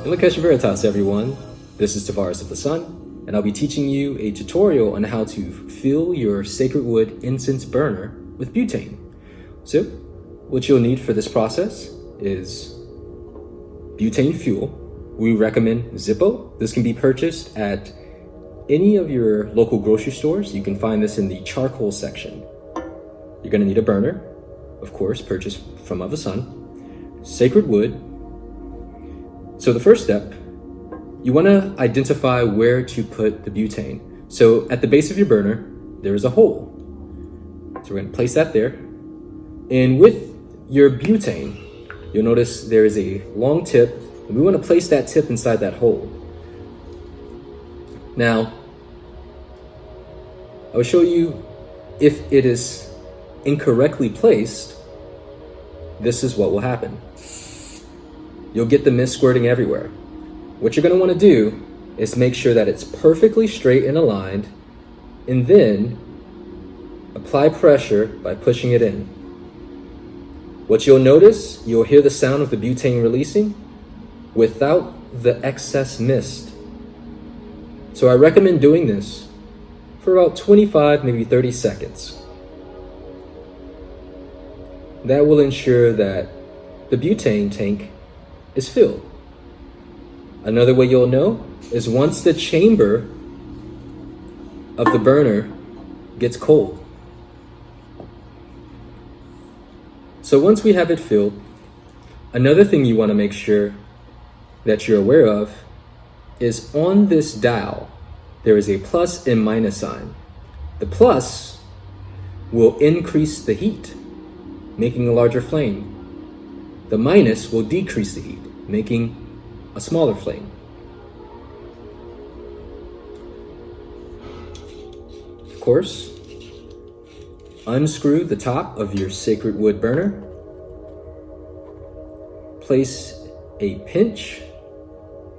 La'Kesh Veritas, everyone. This is Tavares of the Sun, and I'll be teaching you a tutorial on how to fill your sacred wood incense burner with butane. So, what you'll need for this process is butane fuel. We recommend Zippo. This can be purchased at any of your local grocery stores. You can find this in the charcoal section. You're going to need a burner, of course, purchased from Of the Sun, sacred wood. So the first step, you want to identify where to put the butane. So at the base of your burner, there is a hole. So we're going to place that there. And with your butane, you'll notice there is a long tip, and we want to place that tip inside that hole. Now, I will show you if it is incorrectly placed, this is what will happen. You'll get the mist squirting everywhere. What you're going to want to do is make sure that it's perfectly straight and aligned, and then apply pressure by pushing it in. What you'll notice, you'll hear the sound of the butane releasing without the excess mist. So I recommend doing this for about 25, maybe 30 seconds. That will ensure that the butane tank is filled. Another way you'll know is once the chamber of the burner gets cold. So once we have it filled, another thing you want to make sure that you're aware of is on this dial, there is a plus and minus sign. The plus will increase the heat, making a larger flame. The minus will decrease the heat, making a smaller flame. Of course, unscrew the top of your sacred wood burner. Place a pinch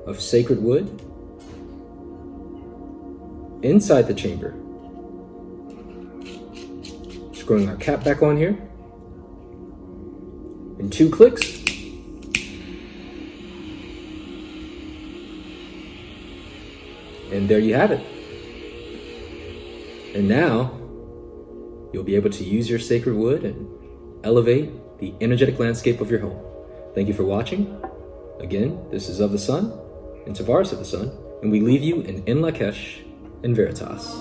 of sacred wood inside the chamber. Screwing our cap back on here. In 2 clicks, and there you have it. And now, you'll be able to use your sacred wood and elevate the energetic landscape of your home. Thank you for watching. Again, this is Of the Sun and Tavares of the Sun, and we leave you in La'Kesh and Veritas.